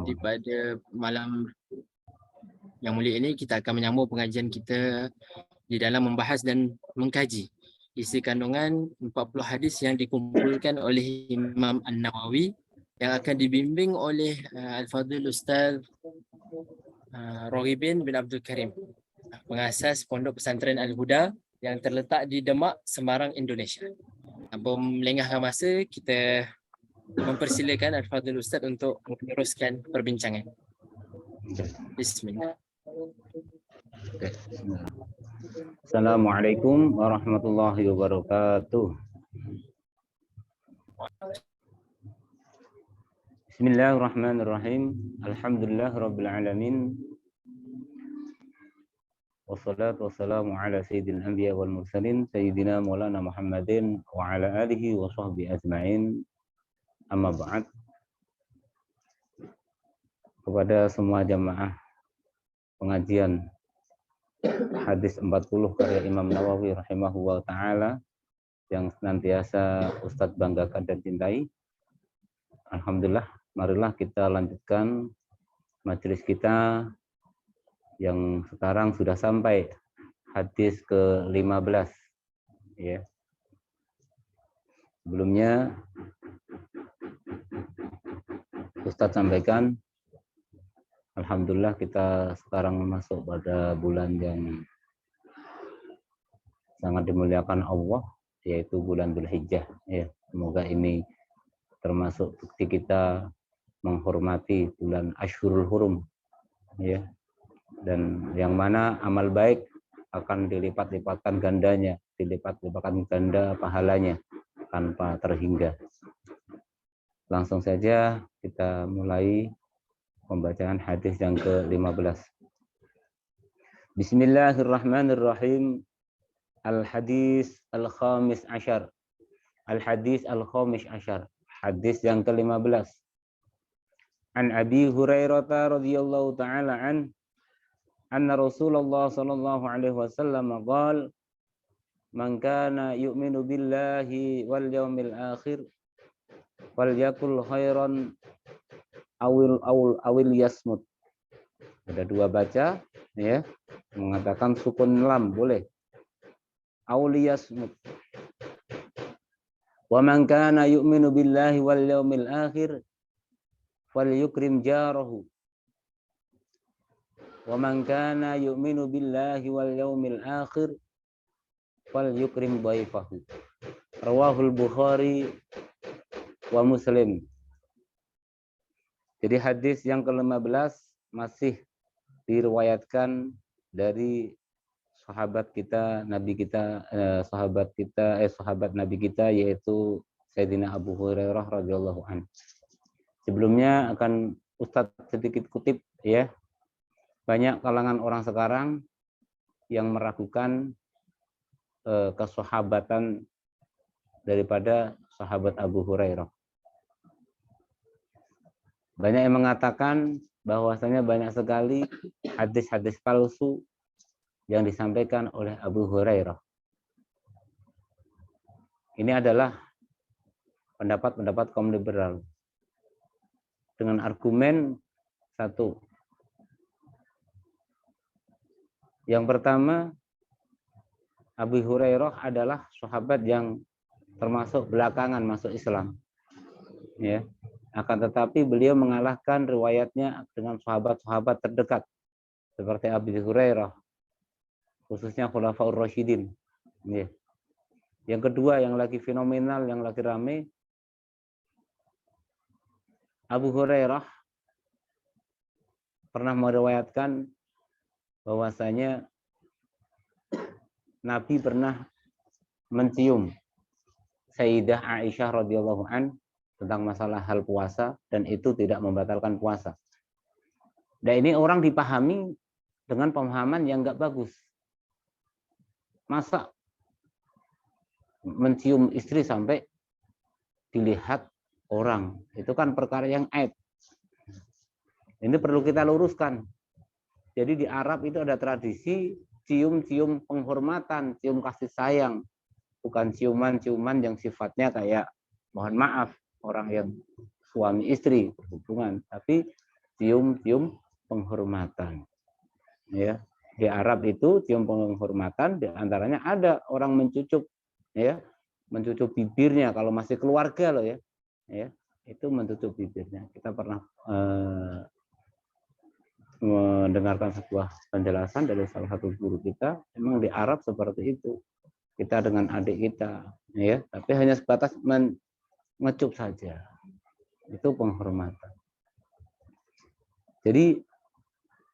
Jadi pada malam yang mulia ini kita akan menyambung pengajian kita di dalam membahas dan mengkaji isi kandungan 40 hadis yang dikumpulkan oleh Imam An-Nawawi yang akan dibimbing oleh Al-Fadhil Ustaz Rohibin bin Abdul Karim, pengasas Pondok Pesantren Al-Huda yang terletak di Demak, Semarang, Indonesia. Tanpa melengahkan masa, kita mempersilakan Al-Fadhil Ustaz untuk meneruskan perbincangan. Bismillah. Assalamualaikum warahmatullahi wabarakatuh. Bismillahirrahmanirrahim. Alhamdulillahirabbil alamin. Wassalatu wassalamu ala sayyidil anbiya wal mursalin sayyidina Maulana Muhammadin wa ala alihi wa sahbihi ajma'in. Amma ba'd. Kepada semua jamaah pengajian hadis 40 karya Imam Nawawi rahimahullah ta'ala yang senantiasa Ustadz banggakan dan cintai. Alhamdulillah, marilah kita lanjutkan majelis kita yang sekarang sudah sampai hadis ke-15 ya. Sebelumnya Ustadz sampaikan, alhamdulillah kita sekarang masuk pada bulan yang sangat dimuliakan Allah, yaitu bulan Dzulhijjah ya. Semoga ini termasuk bukti kita menghormati bulan Ashhurul Hurum ya. Dan yang mana amal baik akan dilipat-lipatkan gandanya, dilipat-lipatkan ganda pahalanya tanpa terhingga. Langsung saja kita mulai pembacaan hadis yang ke-15. Bismillahirrahmanirrahim. Al-hadis al-khamis asyar. Al-hadis al-khamis asyar. Hadis yang ke-15. An Abi Hurairah radhiyallahu ta'ala anna Rasulullah sallallahu alaihi wasallam qala man kana yu'minu billahi wal yawmil akhir falyakul khairan awil yasmut. Ada dua baca ya, mengatakan sukun lam boleh. Awil yasmut. Wa man kana yu'minu billahi wal yawmil akhir falyukrim jarahu. Wa man kana yu'minu billahi wal yawmil akhir falyukrim dhaifahu. Rawahul Bukhari wa Muslim. Jadi hadis yang ke-15 masih diriwayatkan dari sahabat Nabi kita yaitu Sayyidina Abu Hurairah radhiyallahu anhu. Sebelumnya akan Ustadz sedikit kutip ya. Banyak kalangan orang sekarang yang meragukan kesahabatan daripada sahabat Abu Hurairah. Banyak yang mengatakan bahwasanya banyak sekali hadis-hadis palsu yang disampaikan oleh Abu Hurairah. Ini adalah pendapat kaum liberal dengan argumen satu. Yang pertama, Abu Hurairah adalah sahabat yang termasuk belakangan masuk Islam. Ya. Akan tetapi beliau mengalahkan riwayatnya dengan sahabat-sahabat terdekat seperti Abu Hurairah, khususnya Khulafaur Rasyidin. Ya. Yang kedua yang lagi fenomenal, yang lagi rame, Abu Hurairah pernah meriwayatkan bahwasanya Nabi pernah mencium Sayyidah Aisyah radhiyallahu an tentang masalah hal puasa dan itu tidak membatalkan puasa. Dan ini orang dipahami dengan pemahaman yang enggak bagus. Masa mencium istri sampai dilihat orang, itu kan perkara yang aib. Ini perlu kita luruskan. Jadi di Arab itu ada tradisi cium-cium penghormatan, cium kasih sayang. Bukan ciuman-ciuman yang sifatnya kayak mohon maaf, orang yang suami istri berhubungan. Tapi cium-cium penghormatan. Ya, di Arab itu cium penghormatan, di antaranya ada orang mencucuk, ya, mencucuk bibirnya kalau masih keluarga loh ya, itu mencucuk bibirnya. Kita pernah mendengarkan sebuah penjelasan dari salah satu guru kita, memang di Arab seperti itu. Kita dengan adik kita, ya, tapi hanya sebatas mengecup saja. Itu penghormatan. Jadi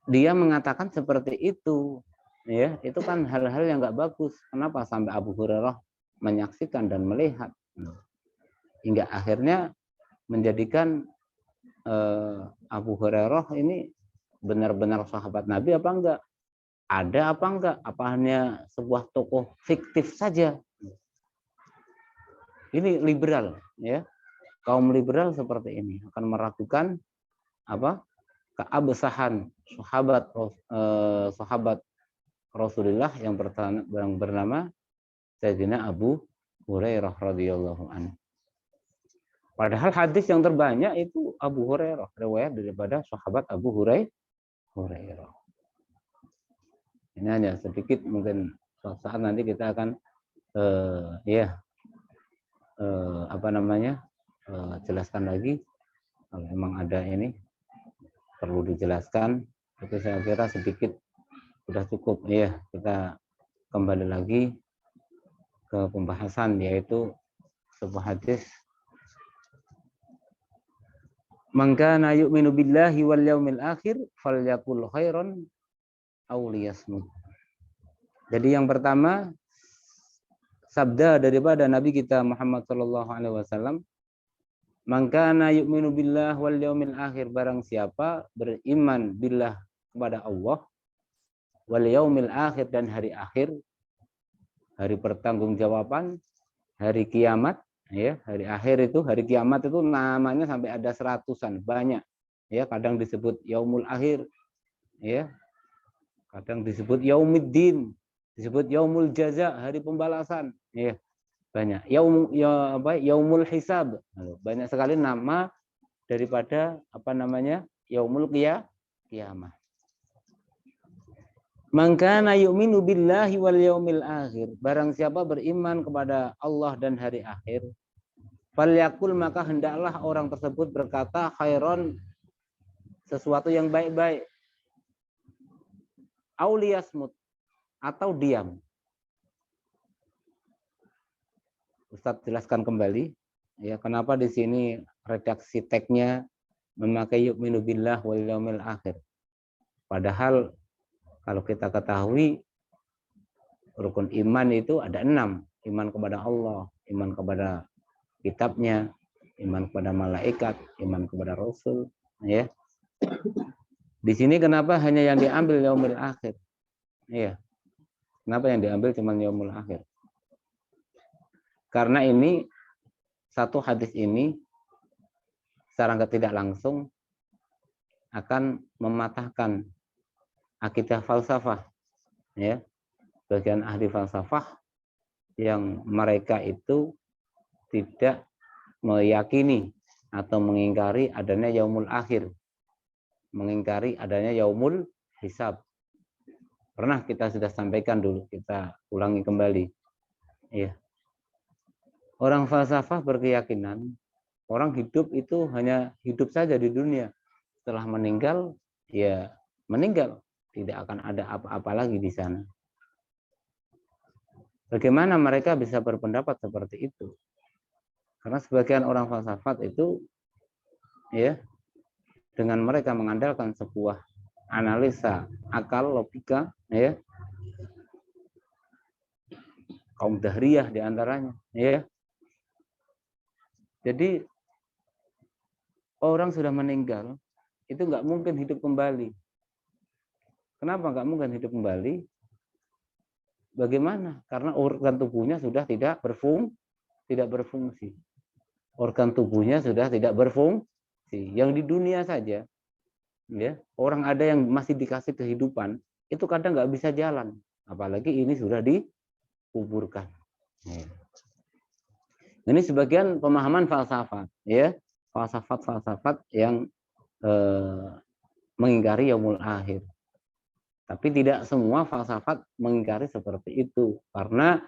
dia mengatakan seperti itu, ya, itu kan hal-hal yang nggak bagus. Kenapa sampai Abu Hurairah menyaksikan dan melihat, hingga akhirnya menjadikan Abu Hurairah ini benar-benar sahabat Nabi apa enggak? Ada apa enggak? Apa hanya sebuah tokoh fiktif saja? Ini liberal, ya. Kaum liberal seperti ini akan meragukan apa? Keabsahan sahabat Rasulullah yang bernama Sayyidina Abu Hurairah radhiyallahu anhu. Padahal hadis yang terbanyak itu Abu Hurairah, riwayat daripada sahabat Abu Hurairah. Ini hanya sedikit, mungkin suatu saat nanti kita akan jelaskan lagi kalau memang ada ini perlu dijelaskan. Tapi saya kira sedikit sudah cukup. Ya, kita kembali lagi ke pembahasan, yaitu sebuah hadis. Man kana yu'minu billahi wal yaumil akhir falyaqul khairan aw liyasmut. Jadi yang pertama, sabda daripada Nabi kita Muhammad sallallahu alaihi wasallam, man kana yu'minu billahi wal yaumil akhir, barang siapa beriman billah kepada Allah, wal yaumil akhir, dan hari akhir, hari pertanggungjawaban, hari kiamat, ya, hari akhir itu, hari kiamat itu namanya sampai ada 100-an, banyak, ya, kadang disebut yaumul akhir, ya, kadang disebut yaumiddin, disebut yaumul jaza, hari pembalasan, ya, banyak. Yaumul hisab, banyak sekali nama daripada yaumul kiamah. Man kana yu'minu billahi wal yaumil akhir, barang siapa beriman kepada Allah dan hari akhir, falyakul, maka hendaklah orang tersebut berkata khairon, sesuatu yang baik-baik, auliyasmut, atau diam. Ustadz jelaskan kembali, ya, kenapa di sini redaksi teksnya memakai yu'minu billah wal yaumil akhir. Padahal kalau kita ketahui rukun iman itu ada 6. Iman kepada Allah, iman kepada kitabnya, iman kepada malaikat, iman kepada Rasul, ya. Di sini kenapa hanya yang diambil yaumil akhir? Iya. Kenapa yang diambil cuma yaumul akhir? Karena ini satu hadis ini secara tidak langsung akan mematahkan akidah falsafah, ya. Bagian ahli falsafah yang mereka itu tidak meyakini atau mengingkari adanya yaumul akhir, mengingkari adanya yaumul hisab. Pernah kita sudah sampaikan dulu, kita ulangi kembali, ya. Orang falsafah berkeyakinan orang hidup itu hanya hidup saja di dunia, setelah meninggal ya meninggal, tidak akan ada apa-apa lagi di sana. Bagaimana mereka bisa berpendapat seperti itu? Karena sebagian orang falsafat itu, ya, dengan mereka mengandalkan sebuah analisa akal, logika, ya, kaum Dahriyah diantaranya, ya. Jadi orang sudah meninggal itu nggak mungkin hidup kembali. Kenapa nggak mungkin hidup kembali? Bagaimana? Karena organ tubuhnya sudah tidak berfungsi. Organ tubuhnya sudah tidak berfungsi. Yang di dunia saja, ya, orang ada yang masih dikasih kehidupan, itu kadang nggak bisa jalan. Apalagi ini sudah dikuburkan. Ini sebagian pemahaman falsafat, ya, falsafat yang mengingkari yaumul akhir. Tapi tidak semua falsafat mengingkari seperti itu. Karena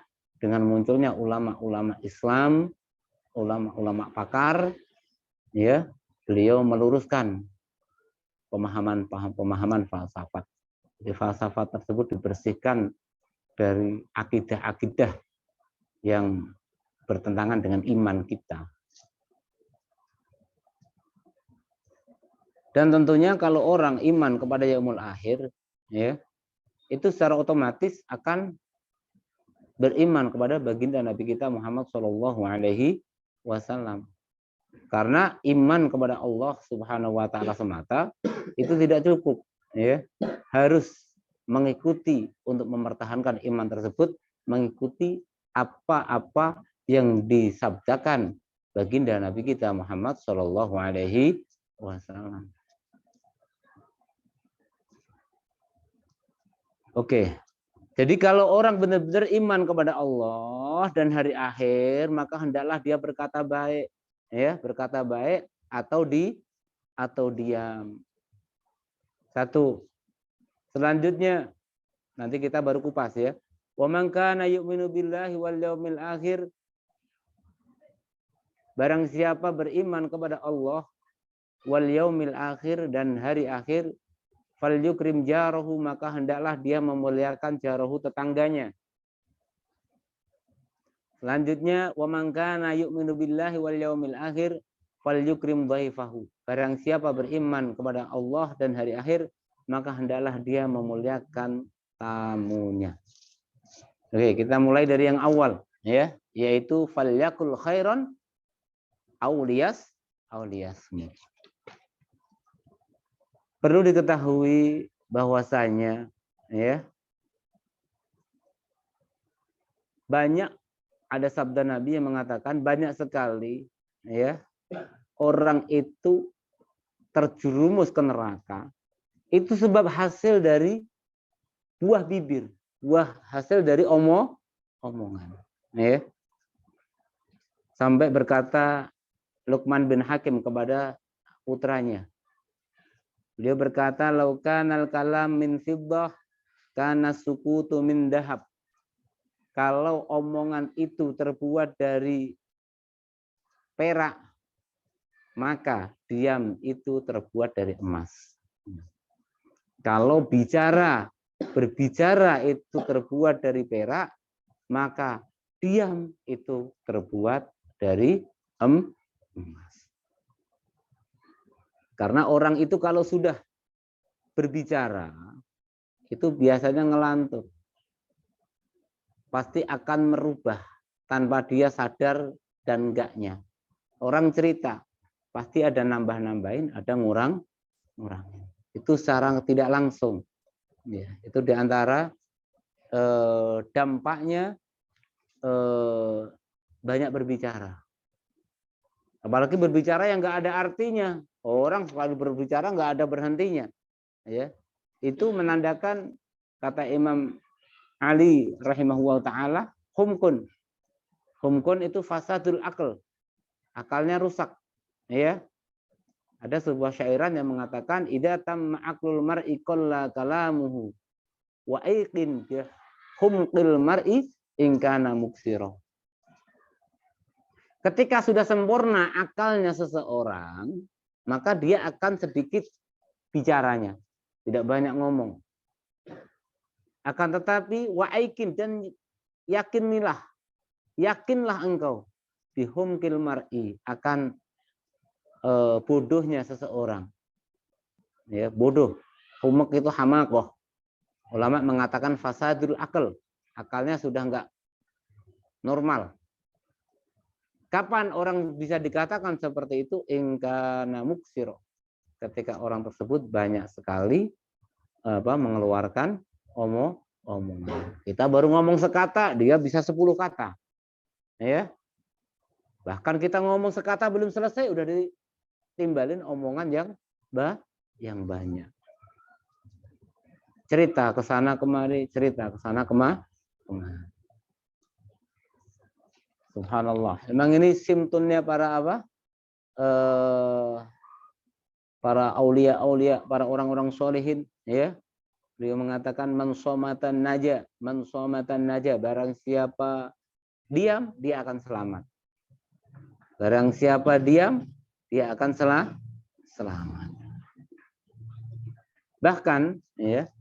dengan munculnya ulama-ulama Islam, ulama-ulama pakar, ya, beliau meluruskan pemahaman falsafat. Jadi falsafat tersebut dibersihkan dari akidah-akidah yang bertentangan dengan iman kita. Dan tentunya kalau orang iman kepada yaumul akhir, ya, itu secara otomatis akan beriman kepada baginda Nabi kita Muhammad Shallallahu Alaihi Wasallam. Karena iman kepada Allah Subhanahu Wa Taala semata itu tidak cukup, ya, harus mengikuti untuk mempertahankan iman tersebut, mengikuti apa-apa yang disabdakan baginda Nabi kita Muhammad Shallallahu Alaihi Wasallam. Oke, jadi kalau orang benar-benar iman kepada Allah dan hari akhir, maka hendaklah dia berkata baik, ya, berkata baik atau diam. Satu. Selanjutnya nanti kita baru kupas, ya. Wa man kana yu'minu billahi wal yaumil akhir, barang siapa beriman kepada Allah wal yaumil akhir dan hari akhir, fal yukrim jarahu, maka hendaklah dia memuliakan jarahu, tetangganya. Selanjutnya wa man kana yu'minu billahi wal yaumil akhir fal yukrim dhaifahu, barang siapa beriman kepada Allah dan hari akhir, maka hendaklah dia memuliakan tamunya. Oke, kita mulai dari yang awal, ya, yaitu falyakul khairan auliyasmi. Perlu diketahui bahwasanya, ya, banyak ada sabda Nabi yang mengatakan banyak sekali, ya, orang itu terjerumus ke neraka itu sebab hasil dari buah bibir, buah hasil dari omongan, ya. Sampai berkata Luqman bin Hakim kepada putranya, beliau berkata, laukanal kalam min fiddah kana sukutu min dahab. Kalau omongan itu terbuat dari perak, maka diam itu terbuat dari emas. Kalau berbicara itu terbuat dari perak, maka diam itu terbuat dari emas. Karena orang itu kalau sudah berbicara, itu biasanya ngelantur. Pasti akan merubah tanpa dia sadar dan enggaknya. Orang cerita, pasti ada nambah-nambahin, ada ngurang-ngurangin. Itu secara tidak langsung. Ya, itu diantara dampaknya banyak berbicara. Apalagi berbicara yang nggak ada artinya. Orang selalu berbicara nggak ada berhentinya. Ya, itu menandakan, kata Imam Ali rahimahullah ta'ala, humkun. Humkun itu fasadul akal. Akalnya rusak. Ya. Ada sebuah syairan yang mengatakan, idza tamma aqlul mar'i qalla kalamuhu wa aiqin humqil mar'i in kana muksira. Ketika sudah sempurna akalnya seseorang, maka dia akan sedikit bicaranya, tidak banyak ngomong. Akan tetapi wa'aikin, dan yakinlah engkau bihumkil mar'i, akan bodohnya seseorang. Ya, bodoh. Humak itu hamakoh. Ulama mengatakan fasadul akal. Akalnya sudah enggak normal. Kapan orang bisa dikatakan seperti itu? Ingkana muksiro. Ketika orang tersebut banyak sekali mengeluarkan omongan. Kita baru ngomong sekata, dia bisa 10 kata. Ya. Bahkan kita ngomong sekata belum selesai udah ditimbalin omongan yang banyak. Cerita ke sana kemari, cerita ke sana kemari. Subhanallah. Emang ini simtonnya para para aulia, para orang-orang solehin, ya. Beliau mengatakan man somatan naja, barang siapa diam dia akan selamat. Barang siapa diam dia akan selamat. Bahkan ya,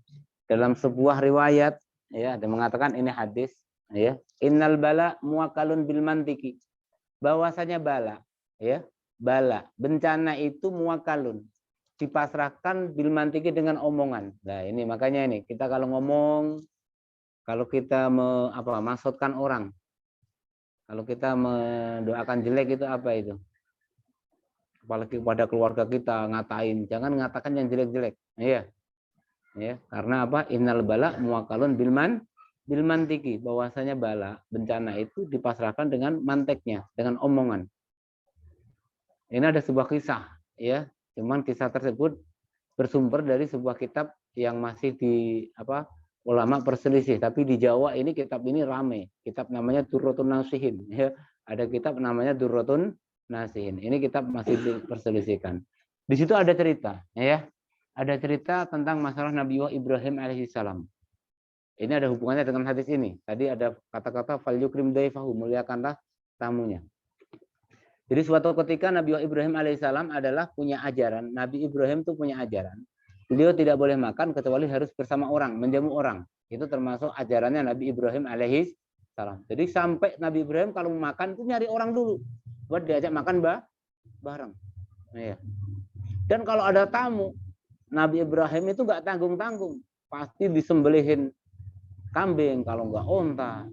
dalam sebuah riwayat ya, ada mengatakan ini hadis ya, innal bala muakalun bil mantiki. Bahwasanya bala ya, bencana itu muakalun, dipasrahkan bil mantiki dengan omongan. Nah, ini makanya ini kita kalau ngomong, kalau kita maksudkan orang, kalau kita mendoakan jelek itu apa itu? Apalagi pada keluarga kita ngatain, jangan ngatakan yang jelek-jelek. Iya. Ya, karena apa? Innal bala muakalun bil mantiki, bahwasanya bala, bencana itu dipasrahkan dengan manteknya, dengan omongan. Ini ada sebuah kisah, ya. Cuman kisah tersebut bersumber dari sebuah kitab yang masih ulama perselisih, tapi di Jawa ini kitab ini rame. Kitab namanya Durratun Nasihin, ya. Ada kitab namanya Durratun Nasihin. Ini kitab masih diperselisihkan. Di situ ada cerita, ya. Ada cerita tentang masalah Nabi Ibrahim alaihissalam. Ini ada hubungannya dengan hadis ini. Tadi ada kata-kata fal yukrim daifahu, muliakanlah tamunya. Jadi suatu ketika Nabi Ibrahim alaihissalam adalah punya ajaran. Nabi Ibrahim itu punya ajaran. Beliau tidak boleh makan kecuali harus bersama orang, menjamu orang. Itu termasuk ajarannya Nabi Ibrahim alaihissalam. Jadi sampai Nabi Ibrahim kalau makan itu nyari orang dulu buat diajak makan bareng. Iya. Dan kalau ada tamu, Nabi Ibrahim itu nggak tanggung-tanggung, pasti disembelihin kambing kalau nggak onta.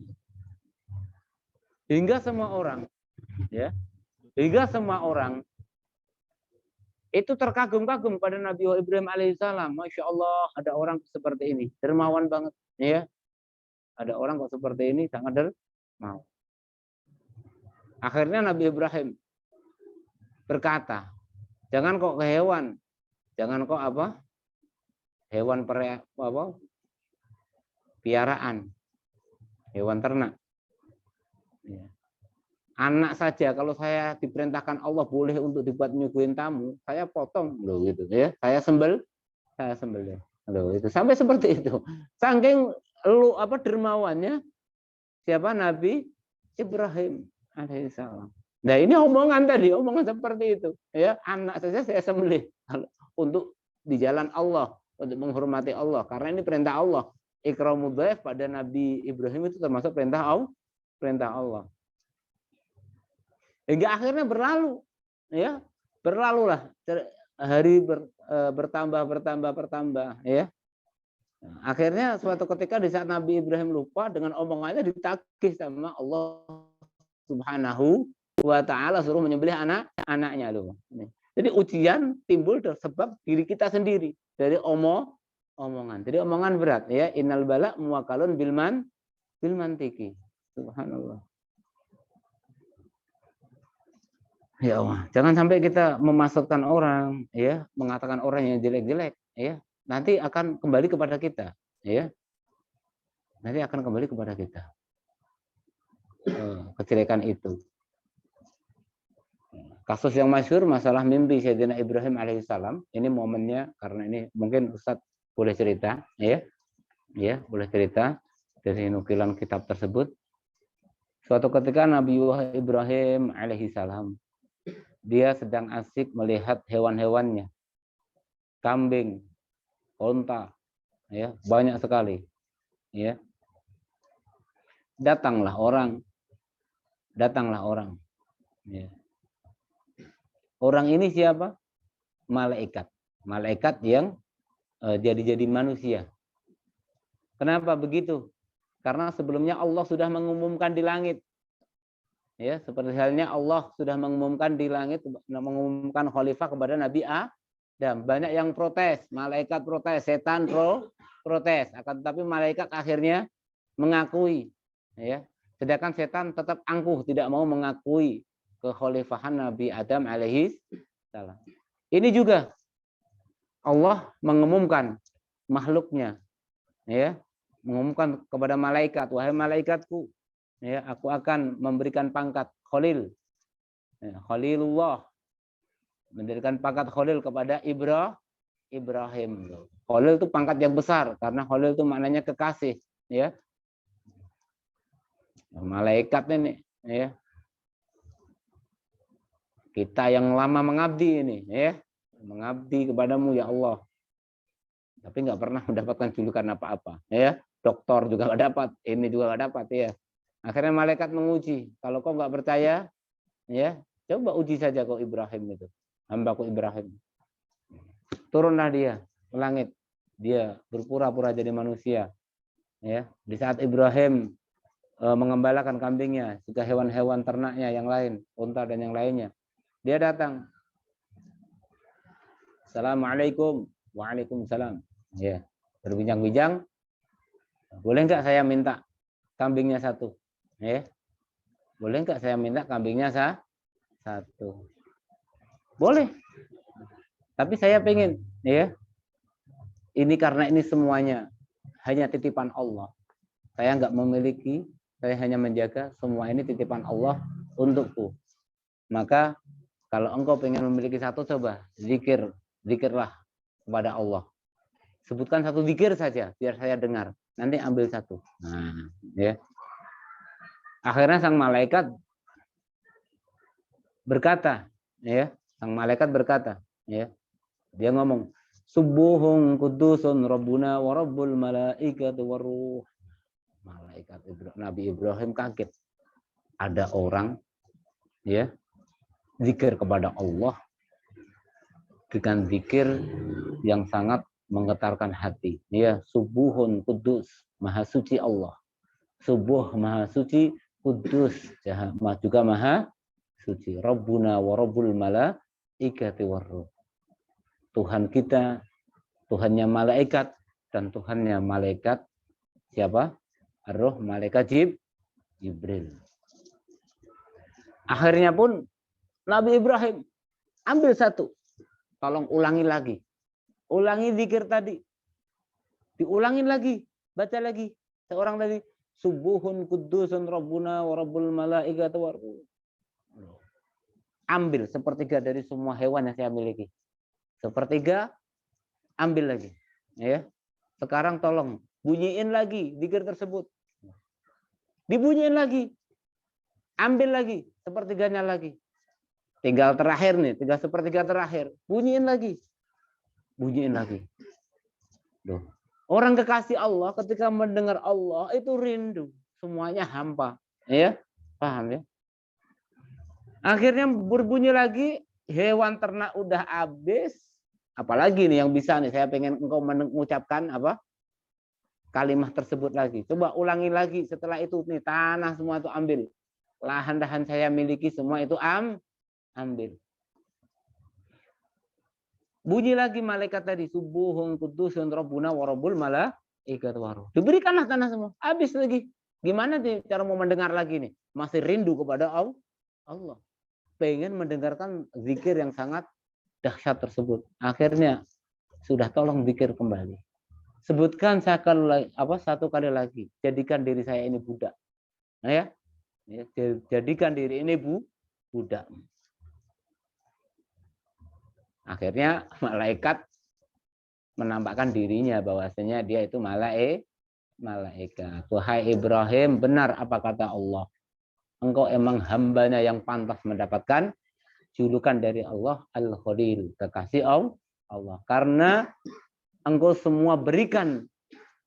Hingga semua orang, ya. Hingga semua orang itu terkagum-kagum pada Nabi Ibrahim alaihissalam. Masya Allah, ada orang seperti ini, dermawan banget, ya. Ada orang kok seperti ini, sangat dermawan. Akhirnya Nabi Ibrahim berkata, jangan kok ke hewan, jangan kok hewan piaraan, hewan ternak. Ya. Anak saja kalau saya diperintahkan Allah boleh untuk dibuat nyuguhin tamu, saya potong loh gitu ya. Saya sembelih. Loh itu sampai seperti itu. Saking dermawannya siapa Nabi Ibrahim alaihissalam. Nah, ini omongan seperti itu ya. Anak saja saya sembelih untuk di jalan Allah, untuk menghormati Allah, karena ini perintah Allah. Ikramul dhaif pada Nabi Ibrahim itu termasuk perintah Allah. Hingga akhirnya berlalu, ya, berlalulah hari bertambah, ya. Akhirnya suatu ketika di saat Nabi Ibrahim lupa, dengan omongannya ditagih sama Allah Subhanahu wa Ta'ala, suruh menyembelih anaknya loh. Jadi ujian timbul sebab diri kita sendiri dari omongan. Jadi omongan berat, ya. Innal bala muwakalun bil mantiki. Subhanallah. Ya Allah, jangan sampai kita memasukkan orang, ya, mengatakan orang yang jelek-jelek, ya, nanti akan kembali kepada kita, ya, nanti akan kembali kepada kita kejelekan itu. Kasus yang masyhur masalah mimpi Sayyidina Ibrahim alaihissalam, ini momennya karena ini mungkin Ustadz boleh cerita, ya, boleh cerita dari nukilan kitab tersebut. Suatu ketika Nabi Ibrahim alaihissalam dia sedang asik melihat hewan-hewannya, kambing, onta, ya, banyak sekali, ya. Datanglah orang, ya. Orang ini siapa? Malaikat yang jadi manusia. Kenapa begitu? Karena sebelumnya Allah sudah mengumumkan di langit. Ya, seperti halnya Allah sudah mengumumkan di langit, mengumumkan khalifah kepada Nabi Adam. Banyak yang protes, malaikat protes, setan protes. Akan tetapi malaikat akhirnya mengakui, ya. Sedangkan setan tetap angkuh, tidak mau mengakui kekhalifahan Nabi Adam alaihissalam. Ini juga Allah mengumumkan makhluknya, ya, mengumumkan kepada malaikat, wahai malaikatku, ya, aku akan memberikan pangkat Khalil, ya, Khalilullah, mendirikan pangkat Khalil kepada Ibrahim. Khalil itu pangkat yang besar karena Khalil itu maknanya kekasih, ya. Malaikat ini, ya. Kita yang lama mengabdi ini, ya. Mengabdi kepadamu ya Allah. Tapi nggak pernah mendapatkan julukan apa-apa, ya. Doktor juga nggak dapat, ini juga nggak dapat, ya. Akhirnya malaikat menguji. Kalau kau nggak percaya, ya, coba uji saja kau Ibrahim itu, hambaku Ibrahim. Turunlah dia ke langit. Dia berpura-pura jadi manusia. Ya, di saat Ibrahim mengembalakan kambingnya, juga hewan-hewan ternaknya yang lain, unta dan yang lainnya, dia datang. Assalamualaikum. Waalaikumsalam. Ya, berbincang-bincang. Boleh nggak saya minta kambingnya satu? Ya, boleh nggak saya minta kambingnya satu? Boleh. Tapi saya pengen, ya. Ini karena ini semuanya hanya titipan Allah. Saya nggak memiliki, saya hanya menjaga semua ini titipan Allah untukku. Maka kalau engkau pengen memiliki satu, coba zikirlah kepada Allah. Sebutkan satu zikir saja, biar saya dengar. Nanti ambil satu. Nah, ya. Akhirnya sang malaikat berkata, ya, sang malaikat berkata, ya, dia ngomong, Subuhun kudusun Rabbuna wa Rabbul malaikati waruh. Malaikat Nabi Ibrahim kaget. Ada orang, ya, zikir kepada Allah dengan zikir yang sangat menggetarkan hati. Ya, subuhun kudus, maha suci Allah. Subuh maha suci, kudus juga maha suci. Rabbuna wa Rabbul malaikati waruh. Tuhan kita, Tuhannya malaikat, dan Tuhannya malaikat siapa? Ar-Ruh, malaikat Jibril. Akhirnya pun Nabi Ibrahim ambil satu. Tolong ulangi lagi. Ulangi zikir tadi. Diulangin lagi. Baca lagi. Seorang tadi. Subuhun kudusun Rabbuna wa Rabbul malaikati waruh. Ambil sepertiga dari semua hewan yang saya miliki. Sepertiga, ambil lagi. Ya. Sekarang tolong bunyiin lagi zikir tersebut. Dibunyiin lagi. Ambil lagi sepertiganya lagi. Tinggal terakhir nih, tinggal sepertiga terakhir. Bunyiin lagi. Bunyiin lagi. Duh. Orang kekasih Allah ketika mendengar Allah itu rindu. Semuanya hampa. Ya, paham ya? Akhirnya berbunyi lagi. Hewan ternak udah habis. Apalagi nih yang bisa nih, saya pengen engkau mengucapkan apa? Kalimat tersebut lagi. Coba ulangi lagi setelah itu nih, tanah semua itu ambil. Lahan-lahan saya miliki semua itu ambil. Bunyi lagi malaikat tadi, subuhun kudusun Rabbuna wa Rabbul malaikati waruh. Diberikanlah tanah semua. Habis lagi. Gimana nih cara mau mendengar lagi nih? Masih rindu kepada Allah. Pengen mendengarkan zikir yang sangat dahsyat tersebut. Akhirnya sudah tolong zikir kembali. Sebutkan satu kali lagi. Jadikan diri saya ini budak. Nah, ya. Jadikan diri ini budak. Akhirnya malaikat menampakkan dirinya bahwasanya dia itu malaikat. Wahai Ibrahim, benar apa kata Allah. Engkau emang hambanya yang pantas mendapatkan julukan dari Allah Al-Khalil, kekasih Allah. Karena engkau semua berikan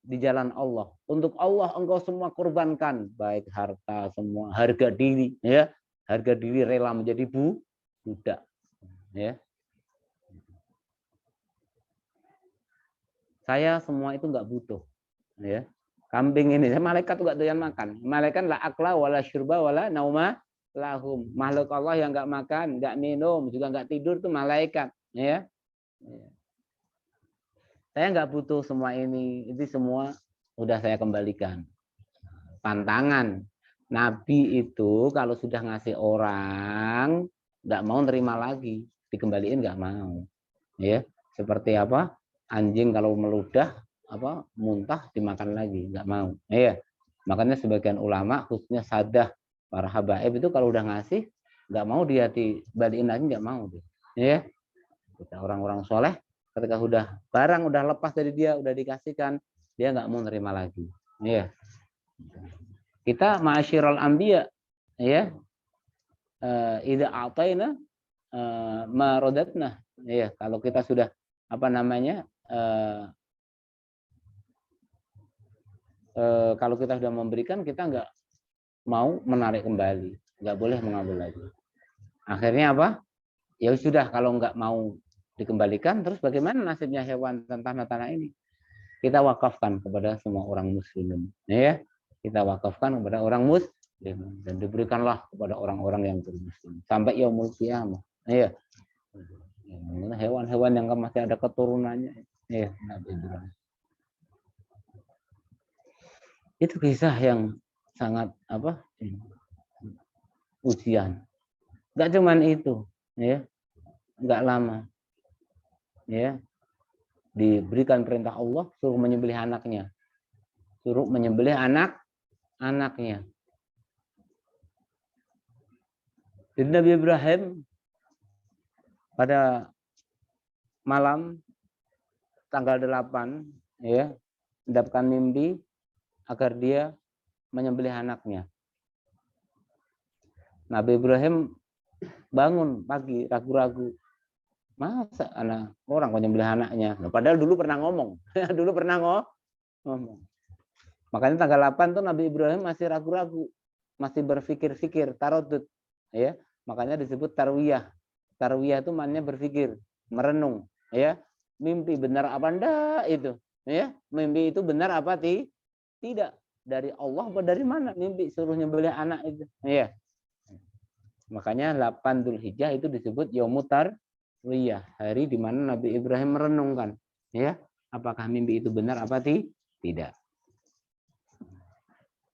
di jalan Allah. Untuk Allah engkau semua korbankan, baik harta, semua harga diri, ya. Harga diri rela menjadi budak, ya. Saya semua itu nggak butuh, ya. Kambing ini, malaikat juga doyan makan. Malaikat la akla wala syurba wala nauma lahum. Makhluk Allah yang nggak makan, nggak minum, juga nggak tidur itu malaikat, ya. Saya nggak butuh semua ini semua udah saya kembalikan. Pantangan Nabi itu kalau sudah ngasih orang nggak mau terima lagi, dikembaliin nggak mau, ya. Seperti apa? Anjing kalau meludah muntah dimakan lagi, nggak mau. Iya. Makanya sebagian ulama khususnya sadah para habaib itu kalau udah ngasih nggak mau dia dibalikin lagi, nggak mau dia. Ya. Kita orang-orang soleh, ketika barang udah lepas dari dia, udah dikasihkan, dia nggak mau nerima lagi. Iya. Kita ma'asyiral anbiya, ya, idza a'taina ma radatna. Ya, kalau kita sudah kalau kita sudah memberikan, kita nggak mau menarik kembali, nggak boleh mengambil lagi. Akhirnya apa? Ya sudah, kalau nggak mau dikembalikan, terus bagaimana nasibnya hewan dan tanah-tanah ini? Kita wakafkan kepada semua orang muslimin, ya. Kita wakafkan kepada orang muslim dan diberikanlah kepada orang-orang yang bermuslim sampai yaumul qiyamah, ya. Hewan-hewan yang masih ada keturunannya, ya. Itu kisah yang sangat ujian. Nggak cuman itu, ya. Nggak lama, ya. Diberikan perintah Allah suruh menyembelih anaknya. Suruh menyembelih anaknya. Jadi Nabi Ibrahim pada malam tanggal 8, ya, mendapatkan mimpi agar dia menyembelih anaknya. Nabi Ibrahim bangun pagi ragu-ragu. Masa anak orang kok nyembelih anaknya? Nah, padahal dulu pernah ngomong. Dulu pernah ngomong. Makanya tanggal 8 tuh Nabi Ibrahim masih ragu-ragu, masih berpikir-pikir, tarodud, ya. Makanya disebut tarwiyah. Tarwiyah itu maknanya berpikir, merenung, ya. Mimpi benar apa enggak itu, ya. Mimpi itu benar apa tidak? Dari Allah apa dari mana mimpi suruh nyembelih anak itu, ya. Makanya 8 Dzulhijjah itu disebut yaumut tarwiyah, hari di mana Nabi Ibrahim merenungkan, ya, apakah mimpi itu benar apa tidak.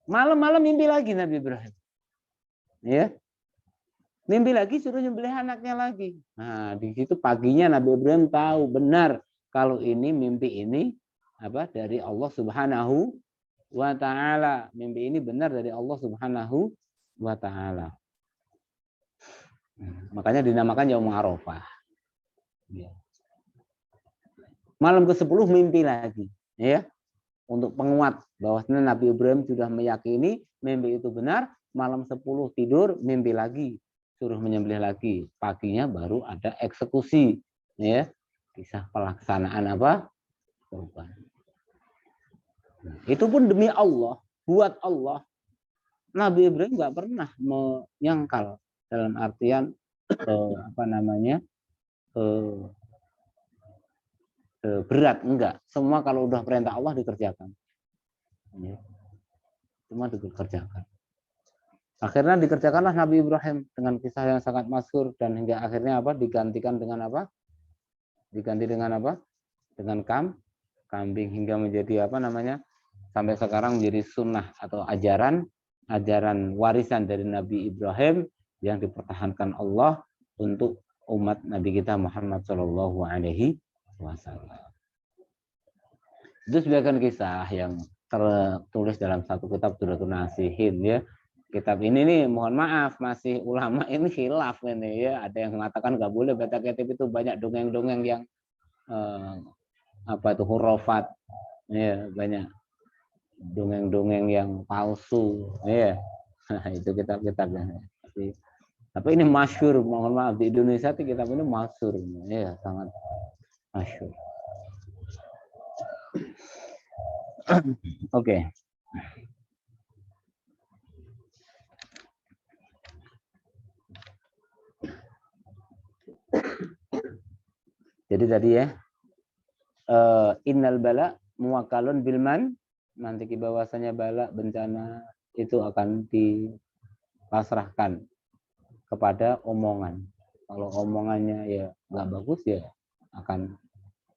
Malam-malam mimpi lagi Nabi Ibrahim. Ya. Mimpi lagi suruh nyembelih anaknya lagi. Nah, di situ paginya Nabi Ibrahim tahu benar kalau ini mimpi ini dari Allah Subhanahu wa taala. Mimpi ini benar dari Allah Subhanahu wa taala. Makanya dinamakan Yaum Arafah. Ya. Malam ke-10 mimpi lagi, ya. Untuk penguat bahwasanya Nabi Ibrahim sudah meyakini mimpi itu benar, malam 10 tidur mimpi lagi, suruh menyembelih lagi. Paginya baru ada eksekusi, ya. Kisah pelaksanaan kurban. Itu pun demi Allah, buat Allah. Nabi Ibrahim nggak pernah menyangkal dalam artian berat, enggak. Semua kalau udah perintah Allah dikerjakan. Ya. Semua dikerjakan. Akhirnya dikerjakanlah Nabi Ibrahim dengan kisah yang sangat masyhur dan hingga akhirnya digantikan dengan diganti dengan dengan kambing hingga menjadi sampai sekarang menjadi sunnah atau ajaran warisan dari Nabi Ibrahim yang dipertahankan Allah untuk umat Nabi kita Muhammad Shallallahu Alaihi Wasallam. Itu sebagian kisah yang tertulis dalam satu kitab Durratun Nasihin, ya. Kitab ini nih, mohon maaf, masih ulama ini khilaf ini, ya. Ada yang mengatakan nggak boleh baca kitab itu, banyak dongeng-dongeng yang hurufat, ya, banyak dongeng-dongeng yang palsu, ya. Itu kitab-kitabnya. Tapi ini masyhur, mohon maaf, di Indonesia kitab ini masyhur, ya, sangat masyhur. Oke. Jadi tadi ya, innal bala muwakkalun bilman, nanti bahwasanya bala bencana itu akan dipasrahkan kepada omongan. Kalau omongannya ya nggak bagus, ya akan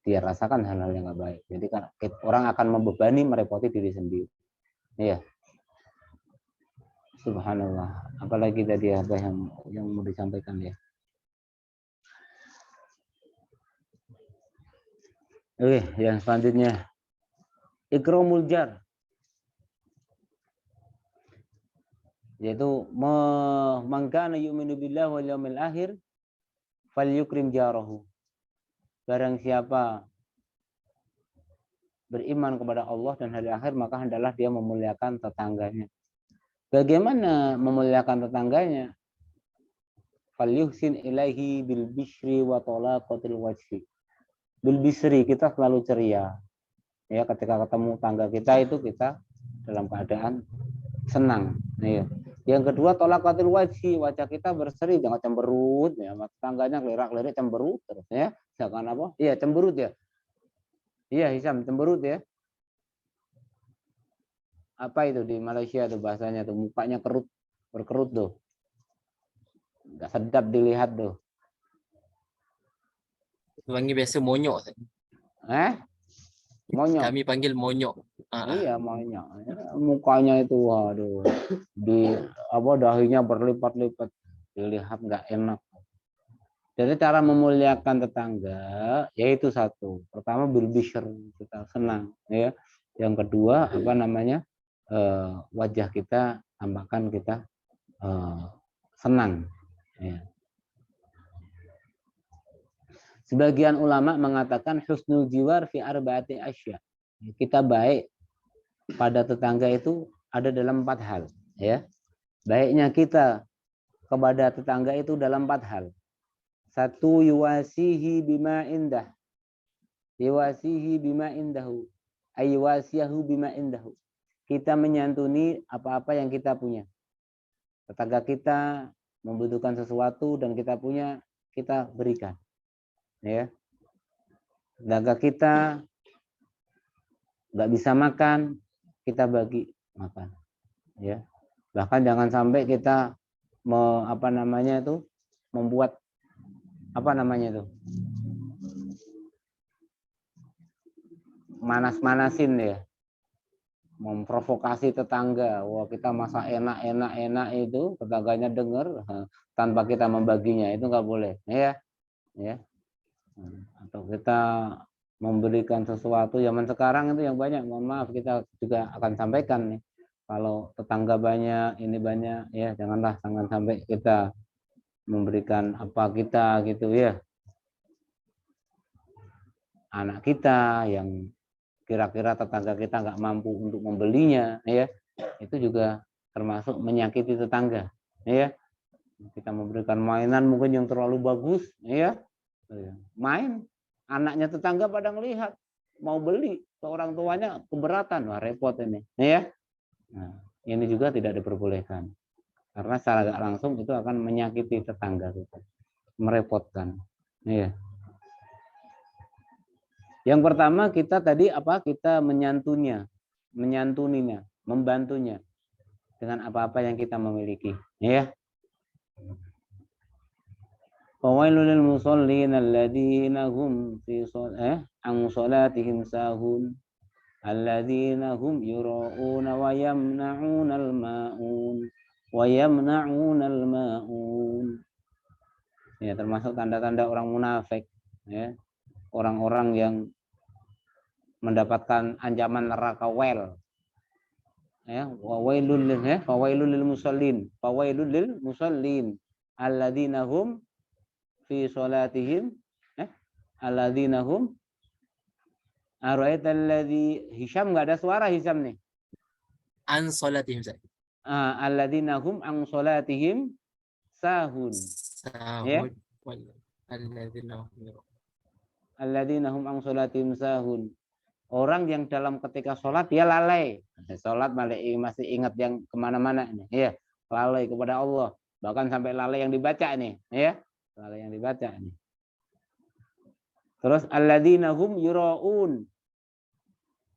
dia rasakan hal-hal yang nggak baik. Jadi kan orang akan membebani, merepoti diri sendiri. Iya. Subhanallah. Apalagi tadi apa yang mau disampaikan ya. Oke, yang selanjutnya ikramul jar, yaitu man kana yu'minu billahi wal yawmil akhir falyukrim jarahu. barang siapa beriman kepada Allah dan hari akhir, maka hendaklah dia memuliakan tetangganya. Bagaimana memuliakan tetangganya? Falyuhsin ilaihi bil bishri wa talaqatil wajhi. Bil bishri, kita selalu ceria. Ya, ketika ketemu tangga kita itu kita dalam keadaan senang. Ya. Yang kedua, talaqatil wajhi, wajah kita berseri, jangan cemberut ya. Tangganya ngelirak-lirik cemberut terus ya. Jangan apa? Iya, cemberut ya. Iya, Hisam, cemberut ya. Apa itu di Malaysia tuh bahasanya tuh, mukanya kerut, berkerut tuh. Nggak sedap dilihat tuh. Panggil biasa monyok. Monyok. Kami panggil monyok. Iya, monyok. Mukanya itu waduh. Di apa dahinya berlipat-lipat. Dilihat nggak enak. Jadi cara memuliakan tetangga yaitu satu. Pertama bil bishr, kita senang ya. Yang kedua apa namanya? Wajah kita tampakkan kita senang ya. Sebagian ulama mengatakan husnul jiwar fi arba'ati asya. Kita baik pada tetangga itu ada dalam 4 hal ya. Baiknya kita kepada tetangga itu dalam 4 hal. Satu, yuwasihi bima indah. Yuwasihi bima indahu. Aywasiyahu bima indahu. Kita menyantuni apa-apa yang kita punya. Tetangga kita membutuhkan sesuatu dan kita punya, kita berikan. Ya. Tetangga kita nggak bisa makan, kita bagi makan. Ya. Bahkan jangan sampai kita membuat manas-manasin ya, memprovokasi tetangga. Wah, kita masak enak itu, tetangganya dengar tanpa kita membaginya, itu nggak boleh ya. Atau kita memberikan sesuatu zaman sekarang itu yang banyak, mohon maaf kita juga akan sampaikan nih, kalau tetangga banyak, ini banyak ya, jangan sampai kita memberikan apa kita gitu ya. Anak kita yang kira-kira tetangga kita nggak mampu untuk membelinya ya, itu juga termasuk menyakiti tetangga ya. Kita memberikan mainan mungkin yang terlalu bagus ya, main, anaknya tetangga pada ngelihat mau beli, orang tuanya keberatan, wah repot ini ya. Nah, ini juga tidak diperbolehkan karena secara nggak langsung itu akan menyakiti tetangga kita, merepotkan ya. Yang pertama kita menyantuninya, membantunya dengan apa-apa yang kita memiliki ya. Fawailul lil musallin alladzina hum fi an salatihim sahun alladzina hum yura'una wa yamna'unal ma'un. Ya, termasuk tanda-tanda orang munafik ya. Orang-orang yang mendapatkan ancaman neraka wel. Ya, fawailul lil musallin alladzina hum fi salatihim alladzina hum ara'aital ladzi Hisham, enggak ada suara Hisham nih. An salatihim alladzina hum an salatihim sahun. Ya. Alladzina hum an salatihim sahun. Orang yang dalam ketika sholat dia lalai. Sholat masih ingat yang kemana-mana ini. Ya, lalai kepada Allah. Bahkan sampai lalai yang dibaca ini. Ya, lalai yang dibaca ini. Terus alladzina hum yura'un.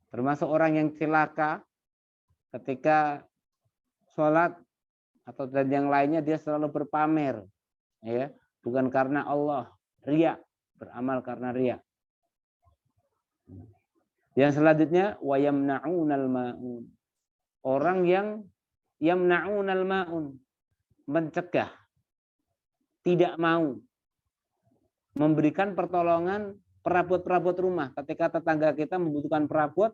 Termasuk orang yang celaka ketika sholat atau dan yang lainnya dia selalu berpamer. Ya, bukan karena Allah. Riya, beramal karena riya. Yang selanjutnya wa yamna'unal ma'un. Orang yang yamna'unal ma'un, mencegah, tidak mau memberikan pertolongan perabot-perabot rumah. Ketika tetangga kita membutuhkan perabot,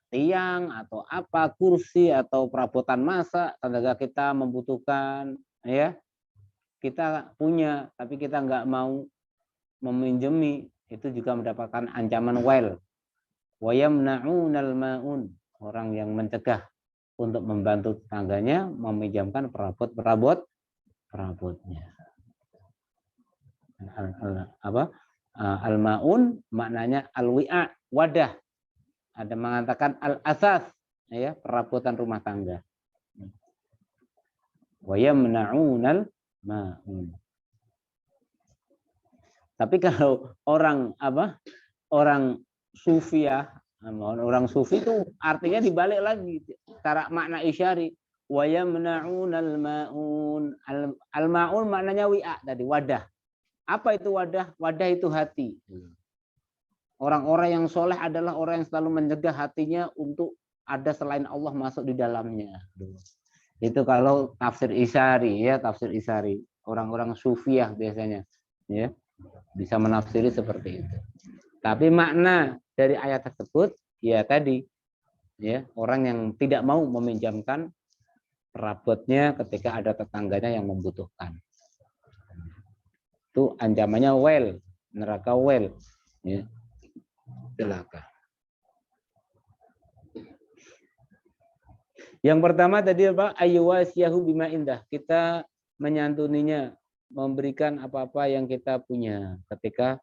tiang atau apa, kursi atau perabotan masak, tetangga kita membutuhkan ya kita punya tapi kita nggak mau meminjami, itu juga mendapatkan ancaman wail. Wa yamna'unal ma'un, orang yang mencegah untuk membantu tetangganya meminjamkan perabotnya. Al-ma'un maknanya al-wi'a, wadah. Ada mengatakan al-asas, ya, perabotan rumah tangga. Wa yamna'unal ma'un. Tapi kalau orang sufi ya, orang sufi itu artinya dibalik lagi, cara makna isyari. Wa yamna'unal ma'un. Al-ma'un maknanya wi'a tadi, wadah. Apa itu wadah? Wadah itu hati. Orang-orang yang soleh adalah orang yang selalu mencegah hatinya untuk ada selain Allah masuk di dalamnya. Itu kalau tafsir Isyari, ya, tafsir Isyari. Orang-orang sufiah biasanya, ya, bisa menafsiri seperti itu. Tapi makna dari ayat tersebut, ya tadi, ya, orang yang tidak mau meminjamkan perabotnya ketika ada tetangganya yang membutuhkan. Itu ancamannya wel, neraka wel, ya, celaka. Yang pertama tadi apa? Ayyuwasyahu bima indah. Kita menyantuninya, memberikan apa-apa yang kita punya ketika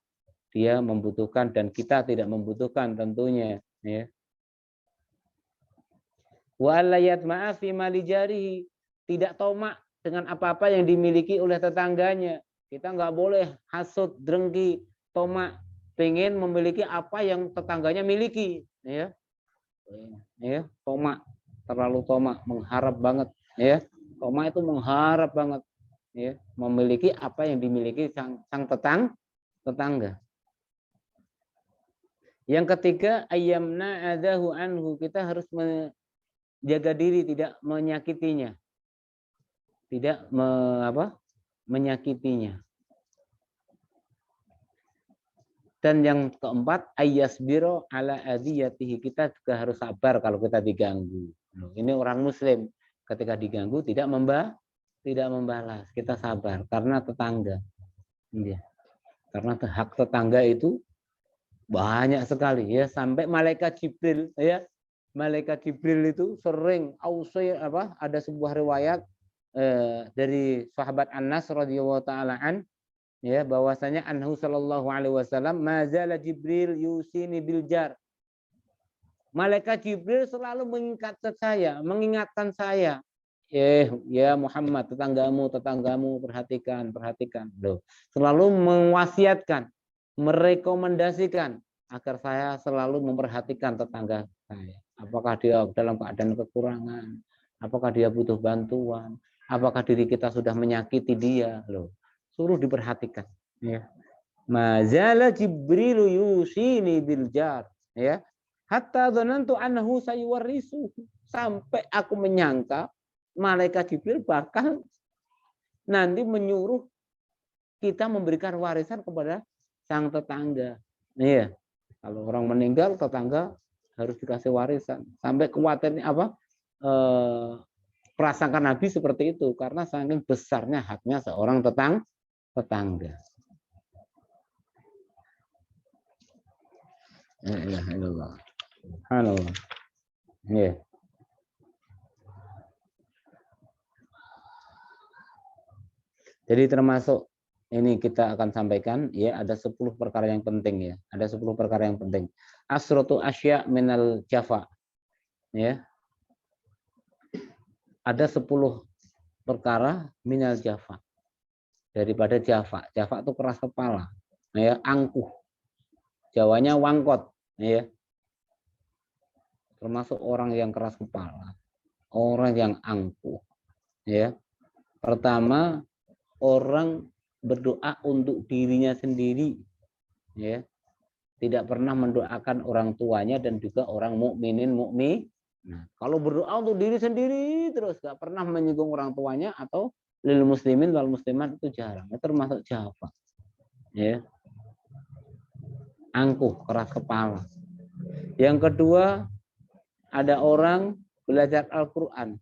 dia membutuhkan dan kita tidak membutuhkan tentunya, ya. Wa allayat ma'afi mali jarihi, tidak tomak dengan apa-apa yang dimiliki oleh tetangganya. Kita nggak boleh hasud, drengki, tomak, pengen memiliki apa yang tetangganya miliki, ya. Ya, tomak, terlalu tomak, mengharap banget, ya. Tomak itu mengharap banget, ya, memiliki apa yang dimiliki sang tetangga. Yang ketiga, ayyamna adahu anhu, kita harus menjaga diri tidak menyakitinya. Tidak menyakitinya. Dan yang keempat, ayyasbiro ala adiyatihi, kita juga harus sabar kalau kita diganggu. Ini orang muslim, ketika diganggu tidak membalas, kita sabar karena tetangga. Ya. Karena hak tetangga itu banyak sekali, ya, sampai malaikat Jibril, ya, malaikat Jibril itu sering ada sebuah riwayat dari sahabat Anas radhiyallahu taala an, ya, bahwasanya anhu sallallahu alaihi wasallam mazala Jibril yusini bil jar. Malaikat Jibril selalu mengingatkan saya, ya Muhammad, tetanggamu perhatikan. Loh, selalu mewasiatkan, merekomendasikan agar saya selalu memperhatikan tetangga saya. Apakah dia dalam keadaan kekurangan, apakah dia butuh bantuan, apakah diri kita sudah menyakiti dia. Loh, suruh diperhatikan, ya. Mazala Jibril yusini bil jar, ya. Hatta dzanantu annahu sayuwarrisu, sampai aku menyangka malaikat Jibril bakal nanti menyuruh kita memberikan warisan kepada sang tetangga. Iya. Kalau orang meninggal, tetangga harus dikasih warisan. Sampai khawatirnya prasangka Nabi seperti itu karena saking besarnya haknya seorang tetangga. La ilaha illallah. Subhanallah. Ya. Jadi termasuk ini kita akan sampaikan, ya, ada 10 perkara yang penting, ya. Ada 10 perkara yang penting. Asratu asya minal jafa. Ya. Ada 10 perkara minal jafa. Daripada jafa. Jafa itu keras kepala, ya, angkuh. Jawanya wangkot, ya. Termasuk orang yang keras kepala, orang yang angkuh, ya. Pertama, orang berdoa untuk dirinya sendiri, ya, tidak pernah mendoakan orang tuanya dan juga orang mukminin. Nah, kalau berdoa untuk diri sendiri terus gak pernah menyinggung orang tuanya atau lil muslimin wal muslimat, itu jarang. Itu termasuk jafa, ya. Angkuh, keras kepala. Yang kedua, ada orang belajar Al-Quran,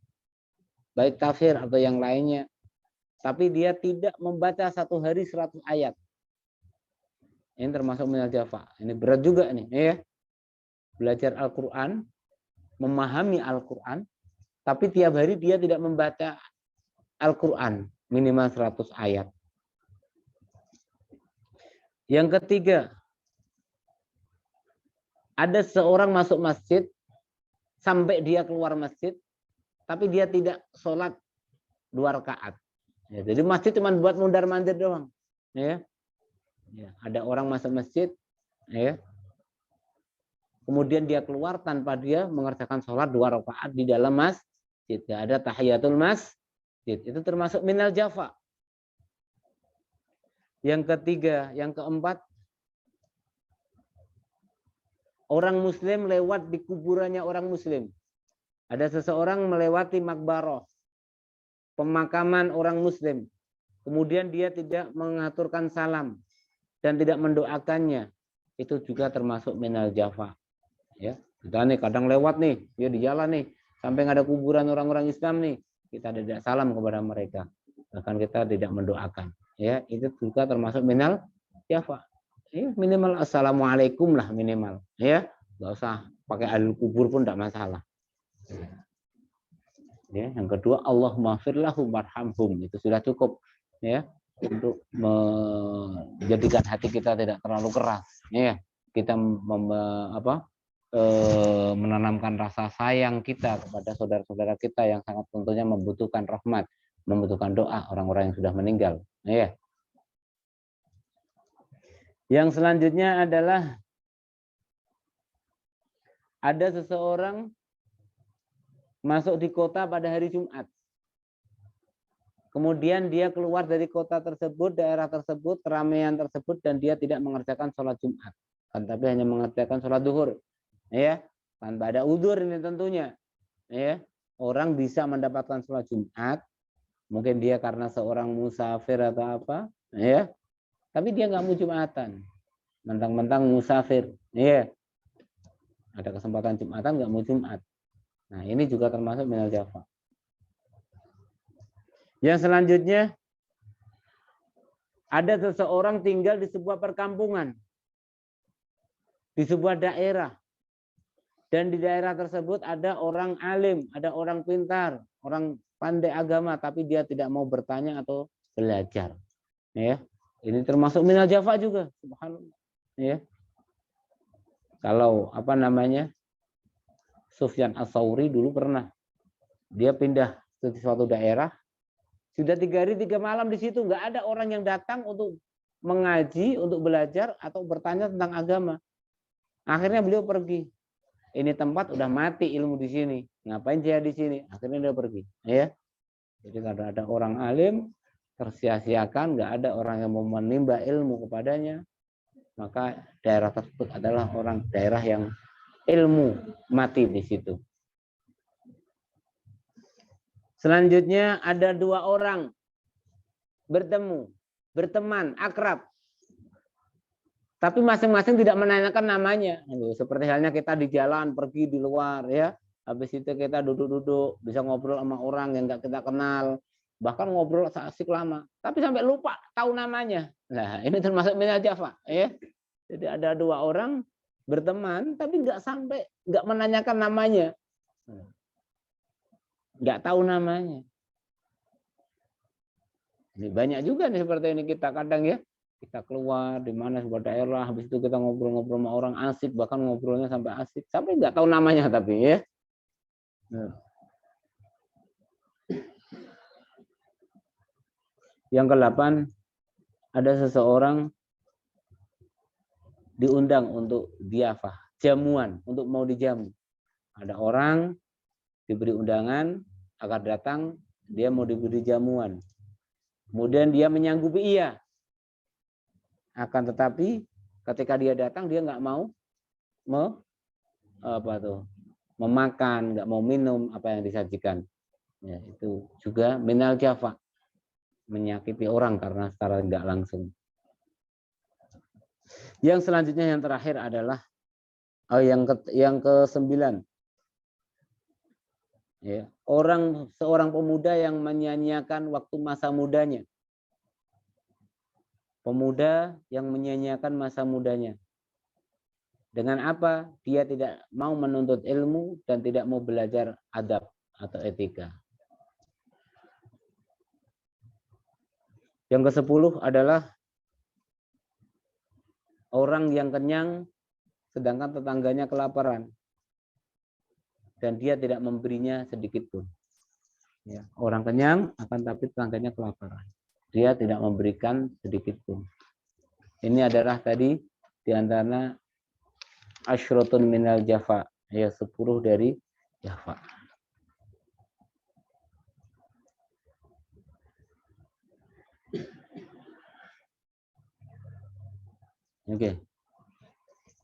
baik tafsir atau yang lainnya, tapi dia tidak membaca satu hari 100 ayat. Ini termasuk minal jafa. Ini berat juga nih, ya. Belajar Al-Quran, memahami Al-Quran, tapi tiap hari dia tidak membaca Al-Quran minimal 100 ayat. Yang ketiga, ada seorang masuk masjid sampai dia keluar masjid, tapi dia tidak sholat 2 rakaat. Ya, jadi masjid cuma buat mundar-mandir doang. Ya. Ya, ada orang masuk masjid, ya. Kemudian dia keluar tanpa dia mengerjakan sholat 2 rakaat di dalam masjid. Tidak ada tahiyatul masjid. Itu termasuk minal jafa. Yang ketiga, yang keempat, orang muslim lewat di kuburannya orang muslim. Ada seseorang melewati makbaroh, pemakaman orang muslim. Kemudian dia tidak mengaturkan salam dan tidak mendoakannya. Itu juga termasuk minal jafa. Ya, kita nih kadang lewat nih, dia di jalan nih, sampai nggak ada kuburan orang-orang Islam nih, kita tidak salam kepada mereka, bahkan kita tidak mendoakan. Ya, itu juga termasuk minal jafa. Ya, minimal assalamualaikum lah minimal. Ya, nggak usah pakai alul kubur pun tidak masalah. Ya, yang kedua, Allahumma firlahum warhamhum, itu sudah cukup, ya, untuk menjadikan hati kita tidak terlalu keras. Ya, kita menanamkan rasa sayang kita kepada saudara-saudara kita yang sangat tentunya membutuhkan rahmat, membutuhkan doa orang-orang yang sudah meninggal. Ya. Yang selanjutnya adalah ada seseorang masuk di kota pada hari Jumat. Kemudian dia keluar dari kota tersebut, daerah tersebut, keramaian tersebut, dan dia tidak mengerjakan sholat Jumat, tapi hanya mengerjakan sholat duhur. Ya, tanpa ada udzur ini tentunya. Ya, orang bisa mendapatkan sholat Jumat, mungkin dia karena seorang musafir atau apa, ya, tapi dia nggak mau Jumatan, mentang-mentang musafir, ya, ada kesempatan Jumatan nggak mau Jumat. Nah, ini juga termasuk minal jafa. Yang selanjutnya, ada seseorang tinggal di sebuah perkampungan, di sebuah daerah. Dan di daerah tersebut ada orang alim, ada orang pintar, orang pandai agama, tapi dia tidak mau bertanya atau belajar. Ya, ini termasuk minal jafa juga. Subhanallah. Ya. Kalau Sufyan Ats-Tsauri dulu pernah, dia pindah ke suatu daerah, sudah 3 hari 3 malam di situ, nggak ada orang yang datang untuk mengaji, untuk belajar atau bertanya tentang agama. Akhirnya beliau pergi. Ini tempat udah mati ilmu di sini. Ngapain saya di sini? Akhirnya dia pergi. Ya. Jadi kalau ada orang alim tersia-siakan, nggak ada orang yang mau menimba ilmu kepadanya, maka daerah tersebut adalah daerah yang ilmu mati di situ. Selanjutnya ada 2 orang bertemu, berteman, akrab. Tapi masing-masing tidak menanyakan namanya. Seperti halnya kita di jalan, pergi di luar, ya. Habis itu kita duduk-duduk, bisa ngobrol sama orang yang nggak kita kenal. Bahkan ngobrol asik lama. Tapi sampai lupa tahu namanya. Nah, ini termasuk minal jafa. Ya. Jadi ada 2 orang berteman, tapi nggak menanyakan namanya. Nggak tahu namanya. Ini banyak juga nih seperti ini kita kadang ya. Kita keluar di mana sebuah daerah, habis itu kita ngobrol-ngobrol sama orang asik, bahkan ngobrolnya sampai asik, sampai nggak tahu namanya tapi ya. Yang ke-8, ada seseorang diundang untuk diafah, jamuan, untuk mau dijamu. Ada orang diberi undangan agar datang, dia mau diberi jamuan. Kemudian dia menyanggupi iya. Akan tetapi ketika dia datang dia nggak mau memakan, nggak mau minum apa yang disajikan. Ya, itu juga minal jafa, menyakiti orang karena secara nggak langsung. Yang selanjutnya yang terakhir adalah yang ke-9. Ya, seorang pemuda yang menyanyiakan waktu masa mudanya. Pemuda yang menyanyiakan masa mudanya. Dengan apa? Dia tidak mau menuntut ilmu dan tidak mau belajar adab atau etika. Yang ke-10 adalah orang yang kenyang sedangkan tetangganya kelaparan dan dia tidak memberinya sedikit pun. Ya, orang kenyang akan tapi tetangganya kelaparan. Dia tidak memberikan sedikit pun. Ini adalah tadi di antara asyratun minal jafa, ya 10 dari jafa. Oke.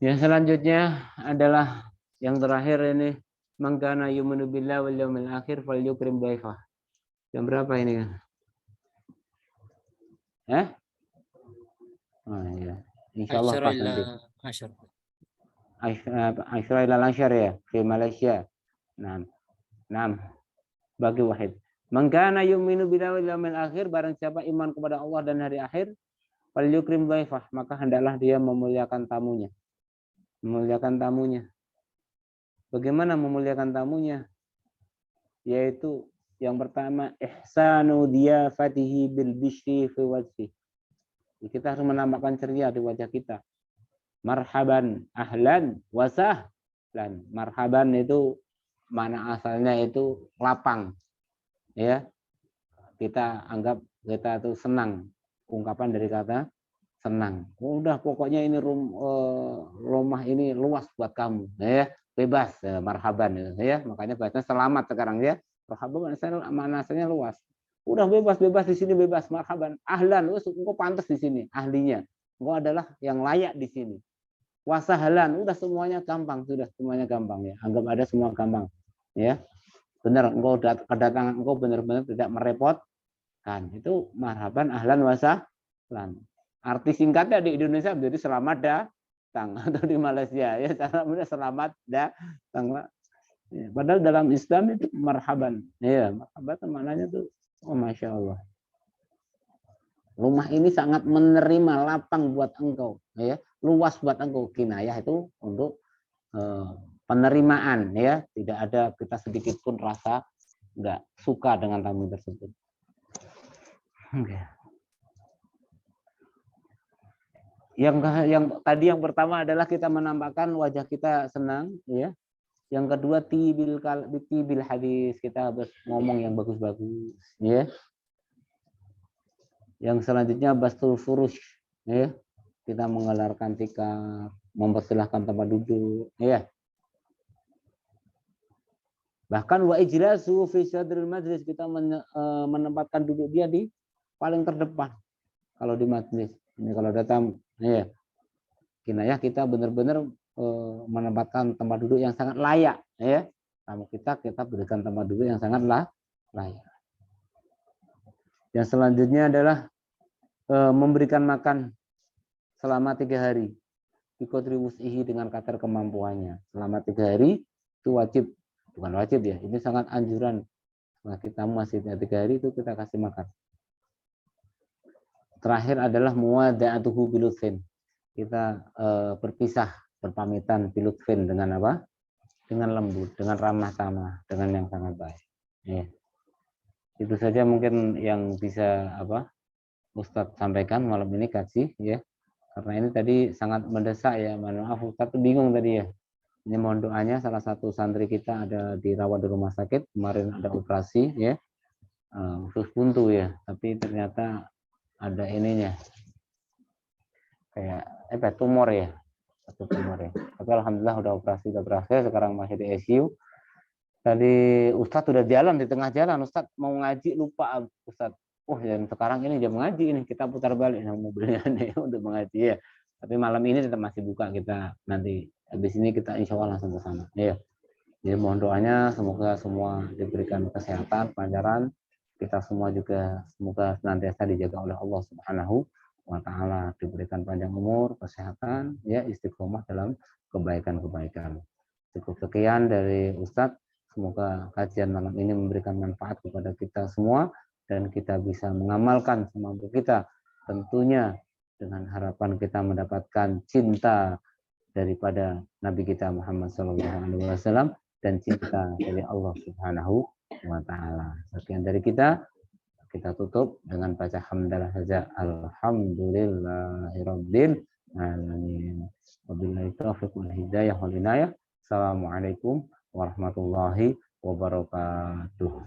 Yang selanjutnya adalah yang terakhir ini, man kana yu'minu billahi wal yawmil akhir falyukrim dhaifah. Yang berapa ini kan? Oh iya. Insyaallah pas nanti. Asyra ila asyar ya di Malaysia. Nah, bagi wahid. Man kana yu'minu billahi wal yawmil akhir, barang siapa iman kepada Allah dan hari akhir, falyukrim dhaifah, maka hendaklah dia memuliakan tamunya. Memuliakan tamunya. Bagaimana memuliakan tamunya? Yaitu yang pertama, ihsanu diyafatihi bil bishri fi wajhi. Kita harus menampakkan ceria di wajah kita. Marhaban, ahlan, wasahlan. Marhaban itu mana asalnya itu lapang. Ya. Kita anggap kita itu senang. Ungkapan dari kata senang. Udah pokoknya ini rumah ini luas buat kamu, ya. Bebas, ya, marhaban, ya. Makanya bahasanya selamat sekarang ya. Marhaban manasanya luas. Udah bebas di sini, bebas, marhaban. Ahlan, engkau pantas di sini, ahlinya. Engkau adalah yang layak di sini. Wasahlan, udah semuanya gampang, sudah semuanya gampang ya. Anggap ada semua gampang, ya. Benar, engkau kedatangan engkau benar-benar tidak merepotkan. Itu marhaban, ahlan, wasahlan. Arti singkatnya di Indonesia menjadi selamat datang, atau di Malaysia ya cara selamat datang. Ya, padahal dalam Islam itu marhaban. Ya, marhaban maknanya tuh oh masya Allah. Rumah ini sangat menerima, lapang buat engkau, ya, luas buat engkau. Kinayah itu untuk penerimaan, ya, tidak ada kita sedikit pun rasa nggak suka dengan tamu tersebut. Okay. Yang tadi yang pertama adalah kita menampakkan wajah kita senang, ya. Yang kedua tibil hadis, kita harus ngomong yang bagus-bagus, ya. Yang selanjutnya bastul furush, ya. Kita mengelarkan tikar, mempersilahkan tempat duduk, ya. Bahkan wa ijlasu fi sadril majlis, kita menempatkan duduk dia di paling terdepan kalau di majlis. Ini kalau datang, ya. Kinayah kita benar-benar menempatkan tempat duduk yang sangat layak, ya. Tamu kita berikan tempat duduk yang sangat layak. Yang selanjutnya adalah memberikan makan selama 3 hari. Biqadri wus'ihi, dengan kadar kemampuannya. Selama 3 hari itu wajib, bukan wajib ya, ini sangat anjuran. Nah, kita masih 3 hari itu kita kasih makan. Terakhir adalah muwada'atuhu bilutfin. Kita berpisah, berpamitan bilutfin dengan apa? Dengan lembut, dengan ramah tamah, dengan yang sangat baik. Ya. Itu saja mungkin yang bisa Ustadz sampaikan malam ini kaji, ya. Karena ini tadi sangat mendesak ya. Maaf Ustadz bingung tadi ya. Ini mohon doanya, salah satu santri kita ada dirawat di rumah sakit, kemarin ada operasi ya. Usus buntu ya, tapi ternyata ada ininya. Kayak tumor ya. Satu tumor ya. Tapi alhamdulillah udah operasi, udah berhasil, sekarang masih di ICU. Tadi Ustadz udah jalan, di tengah jalan Ustadz mau ngaji, lupa Ustadz. Oh, dan sekarang ini jam ngaji ini, kita putar balik mobilnya nih untuk mengaji ya. Tapi malam ini tetap masih buka, kita nanti habis ini kita insya Allah langsung ke sana. Ya. Jadi mohon doanya semoga semua diberikan kesehatan, kelancaran. Kita semua juga semoga senantiasa dijaga oleh Allah Subhanahu wa Ta'ala, diberikan panjang umur, kesehatan, ya, istiqomah dalam kebaikan-kebaikan. Cukup sekian dari Ustadz. Semoga kajian malam ini memberikan manfaat kepada kita semua dan kita bisa mengamalkan semampu kita, tentunya dengan harapan kita mendapatkan cinta daripada Nabi kita Muhammad SAW dan cinta dari Allah Subhanahu wa Ta'ala. Sekian dari kita tutup dengan baca hamdalah saja. Alhamdulillahirabbil alamin. Wabillahi taufiq wal hidayah wal inayah. Assalamualaikum warahmatullahi wabarakatuh.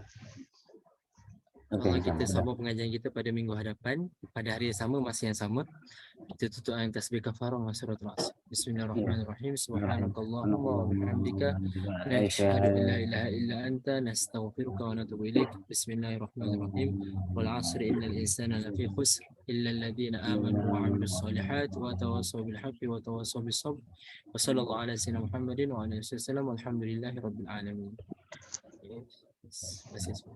Allah kita sambung pengajian kita pada minggu hadapan pada hari yang sama, masa yang sama. Kita tutup dengan tasbih kafarah wa surat Al-Asr. Bismillahirrahmanirrahim. Subhanakallahumma wa bihamdika nashhadu an la ilaha illa anta nastaghfiruka wa natubu ilaik. Bismillahirrahmanirrahim. Wal 'asri innal insana lafi khusr illa alladhina amanu wa 'amilus solihat wa tawassaw bil haqqi wa tawassaw bis sabr. Wa sallallahu ala sayyidina Muhammadin wa ala alihi wasallam. Walhamdulillahi rabbil alamin. Terima kasih.